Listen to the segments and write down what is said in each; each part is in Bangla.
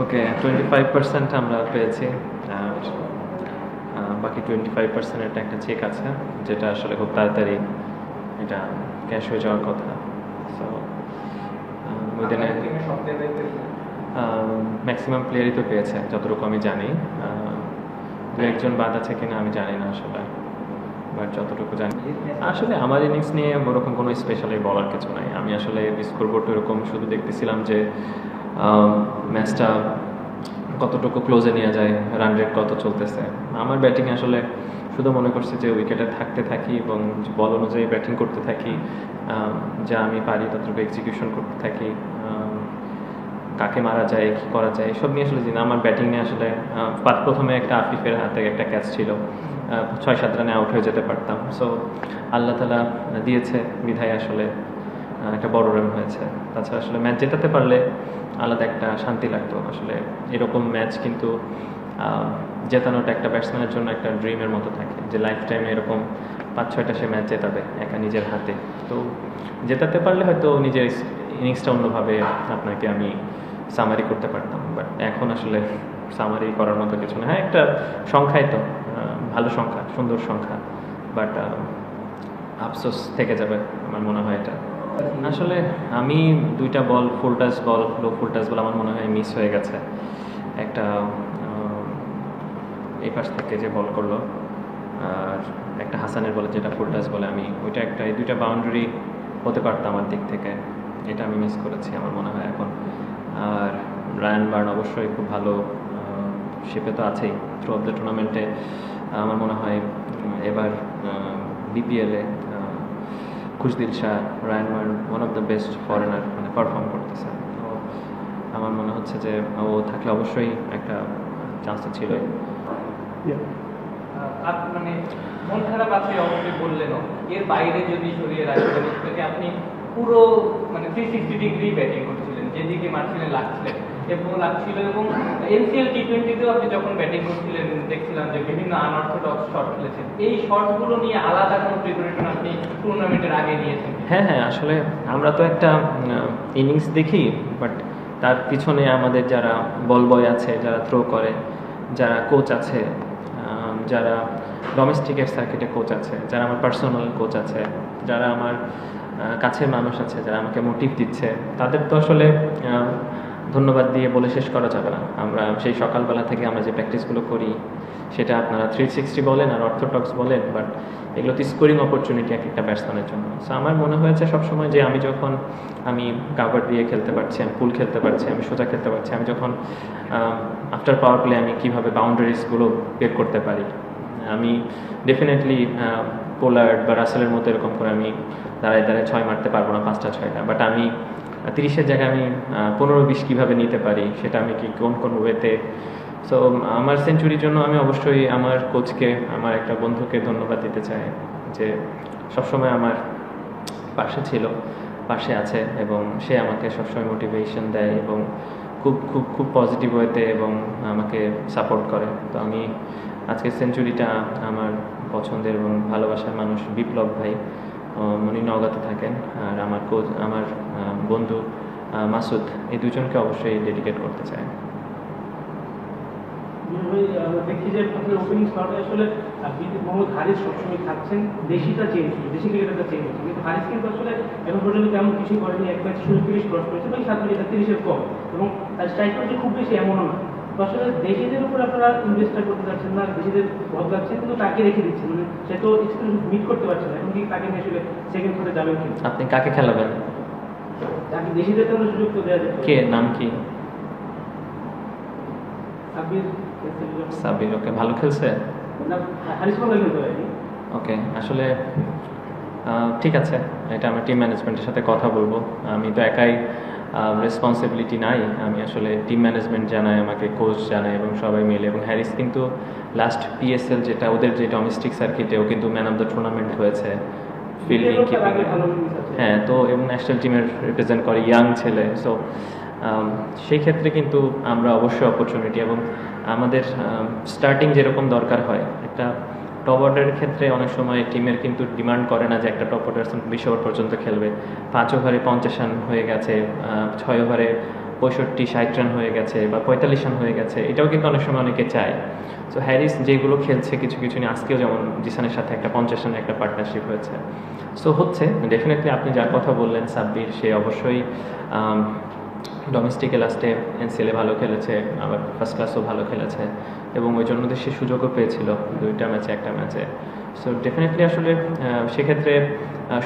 ওকে, 25% আমরা পেয়েছি। আর বাকি 25% একটা চেক আছে, যেটা আসলে খুব তাড়াতাড়ি এটা ক্যাশ হয়ে যাওয়ার কথা। সো উইদিন ম্যাক্সিমাম প্লেয়ারই তো পেয়েছে যতটুকু আমি জানি। দু একজন বাদ আছে কিনা আমি জানি না আসলে, বাট যতটুকু জানি আসলে আমার ইনিংস নিয়ে ওরকম কোনো স্পেশালি বলার কিছু নাই। আমি আসলে স্কোরবোর্ড এরকম শুধু দেখতেছিলাম যে ম্যাচটা কতটুকু ক্লোজে নিয়ে যায়, রান রেট কত চলতেছে। আমার ব্যাটিং আসলে শুধু মনে করছি যে উইকেটে থাকতে থাকি এবং বল অনুযায়ী ব্যাটিং করতে থাকি, যা আমি পারি ততটুকু এক্সিকিউশন করতে থাকি, কাকে মারা যায় কী করা যায় এসব নিয়ে আসলে জিনা। আমার ব্যাটিং নিয়ে আসলে প্রথমে একটা আফিফের হাতে একটা ক্যাচ ছিল, 6-7 রানে আউট হয়ে যেতে পারতাম। সো আল্লাহ তালা দিয়েছে বিধায় আসলে একটা বড় রান হয়েছে। তাছাড়া আসলে ম্যাচ জেতাতে পারলে আলাদা একটা শান্তি লাগতো। আসলে এরকম ম্যাচ কিন্তু জেতানোটা একটা ব্যাটসম্যানের জন্য একটা ড্রিমের মতো থাকে, যে লাইফ টাইমে এরকম 5-6টা সে ম্যাচ জেতাবে একা নিজের হাতে। তো জেতাতে পারলে হয়তো নিজের ইনিংসটা অন্যভাবে আপনাকে আমি সামারি করতে পারতাম, বাট এখন আসলে সামারি করার মতো কিছু না। হ্যাঁ, একটা সংখ্যাই তো, ভালো সংখ্যা, সুন্দর সংখ্যা, বাট আফসোস থেকে যাবে আমার মনে হয় এটা। আসলে আমি 2টা বল, ফুল টাচ বল, লো ফুল টাচ বল আমার মনে হয় মিস হয়ে গেছে। একটা এই পাশ থেকে যে বল করলো, আর একটা হাসানের বলে যেটা ফুল টাচ বলে, আমি ওইটা একটা, এই 2টা বাউন্ডারি হতে পারতো আমার দিক থেকে, এটা আমি মিস করেছি আমার মনে হয় এখন। আর রায়ান বার্ন অবশ্যই খুব ভালো শেপে তো আছেই থ্রু অফ দ্য টুর্নামেন্টে। আমার মনে হয় এবার বিপিএলে Khushdil Shah, Ryan Burl one of the best foreigner মানে পারফর্ম করতেছে। তো আমার মনে হচ্ছে যে ও থাকলে অবশ্যই একটা চান্স তো ছিলই। মানে মন খারাপ আপনি অবশ্যই বললেনও, এর বাইরে যদি সরিয়ে রাখতেন আপনি পুরো মানে 360 ডিগ্রি ব্যাটিং করছিলেন, যেদিকে মারছিলেন লাগছিলেন এবং লাগছিল। এবং এনসিএল টি20তেও আপনি যখন ব্যাটিং করছিলেন দেখছিলাম যে বিভিন্ন আনঅর্থোডক্স শট খেলেছেন। এই শটগুলো নিয়ে আলাদা কোনো প্রিপারেশন আপনি টুর্নামেন্টের আগে নিয়েছেন? হ্যাঁ হ্যাঁ, আসলে আমরা তো একটা ইনিংস দেখি, বাট তার পিছনে আমাদের যারা বল বয় আছে, যারা থ্রো করে, যারা কোচ আছে, যারা ডোমেস্টিকের সার্কিটে কোচ আছে, যারা আমার পার্সোনাল কোচ আছে, যারা আমার কাছের মানুষ আছে, যারা আমাকে মোটিভ দিচ্ছে, তাদের তো আসলে ধন্যবাদ দিয়ে বলে শেষ করা যাবে না। আমরা সেই সকালবেলা থেকে আমরা যে প্র্যাকটিসগুলো করি, সেটা আপনারা 360 বলেন আর অর্থোডক্স বলেন, বাট এগুলো তো স্কোরিং অপরচুনিটি এক একটা ব্যাটসম্যানের জন্য। সো আমার মনে হয়েছে সবসময় যে আমি যখন আমি কাভার দিয়ে খেলতে পারছি, আমি ফুল খেলতে পারছি, আমি সোজা খেলতে পারছি, আমি যখন আফটার পাওয়ার প্লে আমি কীভাবে বাউন্ডারিজগুলো বের করতে পারি, আমি ডেফিনেটলি পোলার্ড বা রাসেলের মতো এরকম করে আমি দাঁড়ায় দাঁড়ায় 6 মারতে পারবো না, 5টা 6টা, বাট আমি 30-এর জায়গায় আমি 15-20 কীভাবে নিতে পারি, সেটা আমি কি কোন ওয়েতে। সো আমার সেঞ্চুরির জন্য আমি অবশ্যই আমার কোচকে, আমার একটা বন্ধুকে ধন্যবাদ দিতে চাই, যে সবসময় আমার পাশে ছিল, পাশে আছে, এবং সে আমাকে সবসময় মোটিভেশন দেয় এবং খুব খুব খুব পজিটিভ ওয়েতে এবং আমাকে সাপোর্ট করে। তো আমি আজকের সেঞ্চুরিটা আমার পছন্দের এবং ভালোবাসার মানুষ বিপ্লব ভাই, উনি নওগাঁতে থাকেন, আর আমার কোচ, আমার বন্ধু মাসুদ, এই দুজনকে অবশ্যই ডেডিকেট করতে চাই। দেখি যে আপনার ওপেনিং স্লটে আসলে মোহাম্মদ হারিস সবসময় থাকছেন, দেশিটা চেঞ্জ হচ্ছে, দেশি ক্রিকেটারটা চেঞ্জ হচ্ছে, কিন্তু হারিস কিন্তু আসলে এখন পর্যন্ত তেমন কিছুই করেনি। এক ম্যাচে শুধু 30 ক্রস করেছে, বাকি 7 মিনিট 30-এর কম, এবং তার স্ট্রাইক রেট খুব বেশি এমনও না। তো আসলে দেশিদের উপর আপনারা ইনভেস্টটা করতে চাচ্ছেন না, দেশিদের বদলাচ্ছেন, কিন্তু তাকে রেখে দিচ্ছেন, মানে সে তো এক্সপিরিয়েন্স মিট করতে পারছে না। এখন কি তাকে নিয়ে আসলে সেকেন্ড করে যাবেন কি? আপনি কাকে খেলাবেন? তাকে দেশিদের তো সুযোগ তো দেওয়া যায়। কে, নাম কি? সাব্বির। সাব্বির, ওকে, ভালো খেলছে। ওকে, আসলে ঠিক আছে, এটা আমার টিম ম্যানেজমেন্টের সাথে কথা বলবো। আমি তো একাই রেসপন্সিবিলিটি নাই, আমি আসলে টিম ম্যানেজমেন্ট জানাই, আমাকে কোচ জানাই, এবং সবাই মিলে। এবং হ্যারিস কিন্তু লাস্ট পিএসএল যেটা ওদের যে ডোমেস্টিক সার্কিটেও কিন্তু ম্যান অফ দ্য টুর্নামেন্ট হয়েছে ফিল্ডিং কিপিং। হ্যাঁ, তো এবং ন্যাশনাল টিমের রিপ্রেজেন্ট করে, ইয়াং ছেলে। সো সেই ক্ষেত্রে কিন্তু আমরা অবশ্যই অপরচুনিটি, এবং আমাদের স্টার্টিং যেরকম দরকার হয় একটা টপ অর্ডারের ক্ষেত্রে, অনেক সময় টিমের কিন্তু ডিমান্ড করে না যে একটা টপ অর্ডার 20 ওভার পর্যন্ত খেলবে। 5 ওভারে 50 রান হয়ে গেছে, 6 ওভারে 65-60 রান হয়ে গেছে বা 45 রান হয়ে গেছে, এটাও কিন্তু অনেক সময় অনেকে চায়। সো হ্যারিস যেগুলো খেলছে কিছু কিছু নিয়ে, আজকেও যেমন জিসানের সাথে একটা 50 রানের একটা পার্টনারশিপ হয়েছে। সো হচ্ছে ডেফিনেটলি আপনি যার কথা বললেন সাব্বির, সে অবশ্যই ডোমেস্টিকে লাস্টে এনসিএলে ভালো খেলেছে, আবার ফার্স্ট ক্লাসও ভালো খেলেছে এবং ওই জন্য সে সুযোগও পেয়েছিল 2টা ম্যাচে, একটা ম্যাচে। সো ডেফিনেটলি আসলে সেক্ষেত্রে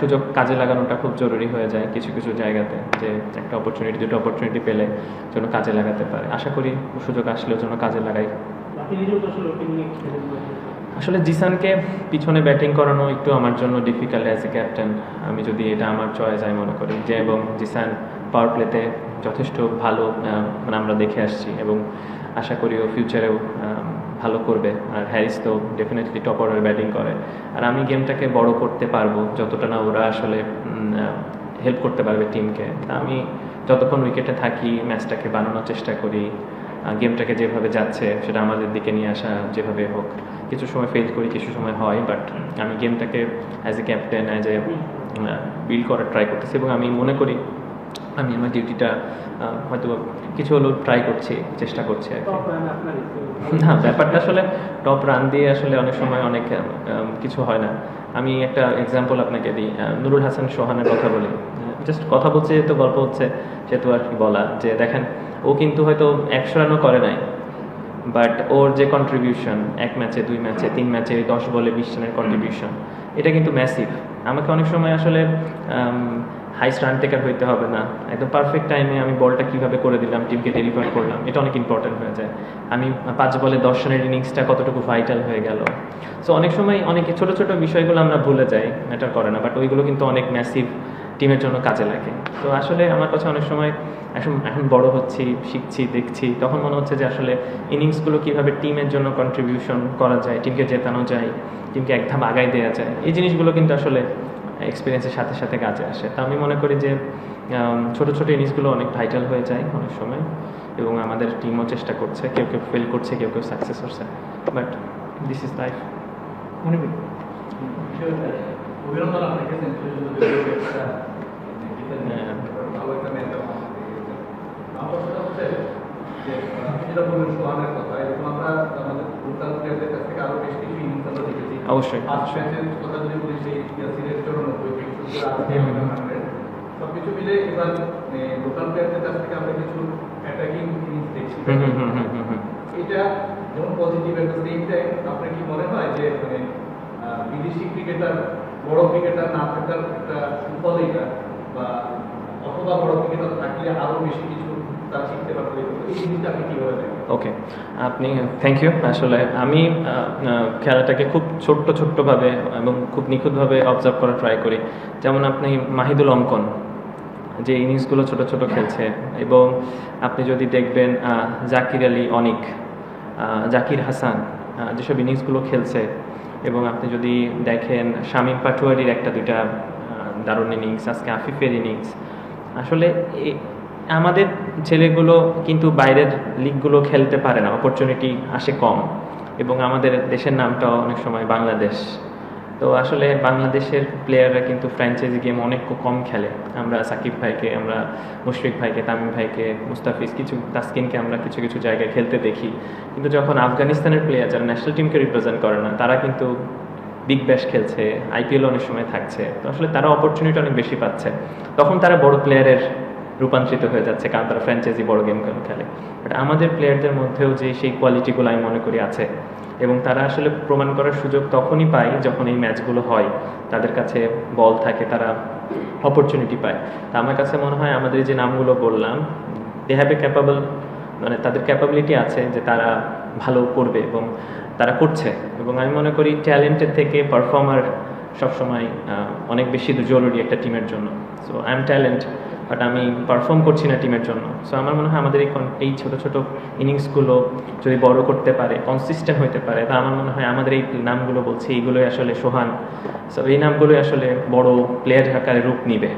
সুযোগ কাজে লাগানোটা খুব জরুরি হয়ে যায় কিছু কিছু জায়গাতে, যে একটা অপরচুনিটি, দুটো অপরচুনিটি পেলে যেন কাজে লাগাতে পারে। আশা করি সুযোগ আসলেও যেন কাজে লাগাই। আপনি নিজেও তো আসলে ওপেনিংয়ে খেলেন। আসলে জিসানকে পিছনে ব্যাটিং করানো একটু আমার জন্য ডিফিকাল্ট অ্যাজ এ ক্যাপ্টেন। আমি যদি এটা আমার চয়েস আমি মনে করি যে, এবং জিসান পাওয়ার প্লেতে যথেষ্ট ভালো মানে আমরা দেখে আসছি এবং আশা করি ও ফিউচারেও ভালো করবে। আর হ্যারিস তো ডেফিনেটলি টপ অর্ডার ব্যাটিং করে। আর আমি গেমটাকে বড় করতে পারবো যতটা না ওরা আসলে হেল্প করতে পারবে টিমকে। তা আমি যতক্ষণ উইকেটে থাকি ম্যাচটাকে বানানোর চেষ্টা করি, গেমটাকে যেভাবে যাচ্ছে সেটা আমাদের দিকে নিয়ে আসা যেভাবে হোক। কিছু সময় ফেল করি, কিছু সময় হয়, বাট আমি গেমটাকে as a captain as a build করার ট্রাই করতেছি এবং আমি মনে করি আমি আমার ডিউটিটা হয়তো কিছু হলেও ট্রাই করছি, চেষ্টা করছি আর কি। না, ব্যাপারটা আসলে টপ রান দিয়ে আসলে অনেক সময় অনেক কিছু হয় না। আমি একটা এক্সাম্পল আপনাকে দিই, নুরুল হাসান সোহানের কথা বলি। জাস্ট কথা বলছে যেহেতু, গল্প হচ্ছে সেহেতু আর কি বলা, যে দেখেন ও কিন্তু হয়তো 100 রানও করে নাই, বাট ওর যে কন্ট্রিবিউশন 1 ম্যাচে, 2 ম্যাচে, 3 ম্যাচে 10 বলে 20 রানের কন্ট্রিবিউশন, এটা কিন্তু ম্যাসিভ। আমাকে অনেক সময় আসলে হাইস্ট রান টেকার হইতে হবে না, একদম পারফেক্ট টাইমে আমি বলটা কীভাবে করে দিলাম, টিমকে ডেলিভার করলাম, এটা অনেক ইম্পর্টেন্ট হয়ে যায়। আমি 5 বলে 10 রানের ইনিংসটা কতটুকু ভাইটাল হয়ে গেল। সো অনেক সময় অনেক ছোটো ছোটো বিষয়গুলো আমরা ভুলে যাই, ম্যাটার করে না, বাট ওইগুলো কিন্তু অনেক ম্যাসিভ টিমের জন্য কাজে লাগে। তো আসলে আমার কাছে অনেক সময় এখন বড় হচ্ছি, শিখছি, দেখছি, তখন মনে হচ্ছে যে আসলে ইনিংসগুলো কীভাবে টিমের জন্য কন্ট্রিবিউশন করা যায়, টিমকে জেতানো যায়, টিমকে এক ধাপ আগায় দেওয়া যায়, এই জিনিসগুলো কিন্তু আসলে এক্সপিরিয়েন্সের সাথে সাথে কাজে আসে। তা আমি মনে করি যে ছোটো ছোটো ইনিংসগুলো অনেক ভাইটাল হয়ে যায় অনেক সময়, এবং আমাদের টিমও চেষ্টা করছে, কেউ কেউ ফেল করছে, কেউ কেউ সাকসেস হচ্ছে, বাট দিস ইজ লাইফ। অভিনন্দন আপনাকে সেঞ্চুরি ভালো একটা ম্যাচ আমার কথা হচ্ছে যে আপনি যেটা বললেন সোহানের কথা, এরকম আমরা আমাদের লোকাল প্লেয়ারদের কাছ থেকে আরো বেশ কিছু ইনিংস আমরা দেখেছি। অবশ্যই ফার্স্ট ম্যাচের কথা যদি বলি, সেই সিরিজ 94 সবকিছু মিলে এবার লোকাল প্লেয়ারদের কাছ থেকে আমরা কিছু অ্যাটাকিং ইনিংস দেখছি। এটা যেমন positive, at the same time আপনার কি মনে হয় যে মানে বিদেশি ক্রিকেটার, বড় ক্রিকেটার না থাকার একটা সুফল এটা, বা অথবা বড় ক্রিকেটার থাকলে আরো বেশি কিছু তারা শিখতে পারবে, এই জিনিসটা আপনি কিভাবে দেখেন? ওকে, আপনি থ্যাংক ইউ। আসলে আমি খেলাটাকে খুব ছোট্টভাবে এবং খুব নিখুঁতভাবে অবজার্ভ করার ট্রাই করি। যেমন আপনি মাহিদুল অঙ্কন যে ইনিংসগুলো ছোট ছোট খেলছে, এবং আপনি যদি দেখবেন জাকির আলী অনিক, জাকির হাসান যেসব ইনিংসগুলো খেলছে, এবং আপনি যদি দেখেন শামীম পাটোয়ারির 1-2টা দারুণ ইনিংস, আজকে আফিফের ইনিংস, আসলে আমাদের ছেলেগুলো কিন্তু বাইরের লিগগুলো খেলতে পারে না, অপরচুনিটি আসে কম, এবং আমাদের দেশের নামটাও অনেক সময় বাংলাদেশ। তো আসলে বাংলাদেশের প্লেয়াররা কিন্তু ফ্র্যাঞ্চাইজি গেম অনেক কম খেলে। আমরা সাকিব ভাইকে, আমরা মুশফিক ভাইকে, তামিম ভাইকে, মুস্তাফিজ, কিছু তাসকিনকে আমরা কিছু কিছু জায়গায় খেলতে দেখি, কিন্তু যখন আফগানিস্তানের প্লেয়ার যারা ন্যাশনাল টিমকে রিপ্রেজেন্ট করে না, তারা কিন্তু বিগ ব্যাশ খেলছে, আইপিএল অনেক সময় থাকছে, তো আসলে তারা অপরচুনিটি অনেক বেশি পাচ্ছে, তখন তারা বড় প্লেয়ারের রূপান্তরিত হয়ে যাচ্ছে, কারণ তারা ফ্র্যাঞ্চাইজি বড় গেমগুলো খেলে। বাট আমাদের প্লেয়ারদের মধ্যেও যে সেই কোয়ালিটিগুলো আমি মনে করি আছে, এবং তারা আসলে প্রমাণ করার সুযোগ তখনই পায় যখন এই ম্যাচগুলো হয়, তাদের কাছে বল থাকে, তারা অপরচুনিটি পায়। তা আমার কাছে মনে হয় আমাদের যে নামগুলো বললাম, দে হ্যাভ এ ক্যাপাবল, মানে তাদের ক্যাপাবিলিটি আছে যে তারা ভালো করবে, এবং তারা করছে। এবং আমি মনে করি ট্যালেন্টের থেকে পারফর্মার সবসময় অনেক বেশি জরুরি একটা টিমের জন্য। So I am talent, but আমি পারফর্ম করছি না টিমের জন্য। সো আমার মনে হয় আমাদের এই ছোটো ছোটো ইনিংসগুলো যদি বড় করতে পারে, কনসিস্টেন্ট হতে পারে, তা আমার মনে হয় আমাদের এই নামগুলো বলছি, এইগুলোই আসলে সোহান, সো এই নামগুলোই আসলে বড় প্লেয়ার আকারে রূপ নিবে।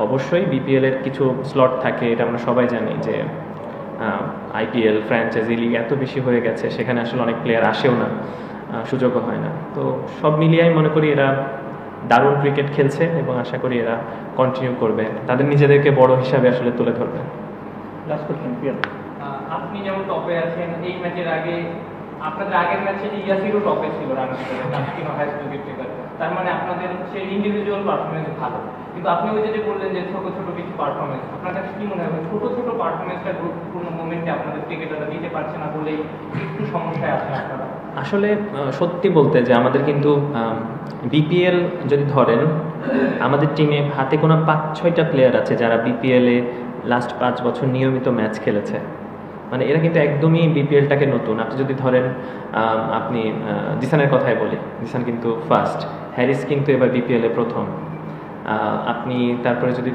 অবশ্যই বিপিএলের কিছু স্লট থাকে, এটা আমরা সবাই জানি যে আইপিএল, ফ্র্যাঞ্চাইজি লিগ এত বেশি হয়ে গেছে, সেখানে আসলে অনেক প্লেয়ার আসেও না, সুযোগও হয় না। তো সব মিলিয়ে আমি মনে করি এরা দারুণ ক্রিকেট খেলছে, এবং আশা করি এরা কন্টিনিউ করবে, তাদের নিজেদেরকে বড় হিসাবে আসলে তুলে ধরবে। কাজ করছেন প্রিয়। আপনি যেমন টপে আছেন, এই ম্যাচের আগে আপনাদের আগের ম্যাচে ইয়াসিরও টপে ছিল রান হিসেবে, হাইস্ট উইকেট টেকার। তার মানে আপনাদের হচ্ছে ইন্ডিভিজুয়াল পারফরমেন্স ভালো, কিন্তু আপনি ওই যে বললেন যে ছোট ছোট কিছু পারফরমেন্স, আপনার কাছে কি মনে হয় ছোট ছোট পারফরমেন্সটা গুরুত্বপূর্ণ মোমেন্টে আপনাদের ক্রিকেটাররা দিতে পারছে না বলেই একটু সমস্যায় আছেন আপনারা? আসলে সত্যি বলতে যে আমাদের কিন্তু বিপিএল যদি ধরেন, আমাদের টিমে হাতে কোনো 5-6টা প্লেয়ার আছে যারা বিপিএলে লাস্ট 5 বছর নিয়মিত ম্যাচ খেলেছে। মানে এরা কিন্তু একদমই বিপিএলটাকে নতুন। আপনি যদি ধরেন, আপনি জিসানের কথাই বলি, জিসান কিন্তু ফার্স্ট, হ্যারিস কিন্তু এবার বিপিএলে প্রথম। আপনি তারপরে যদি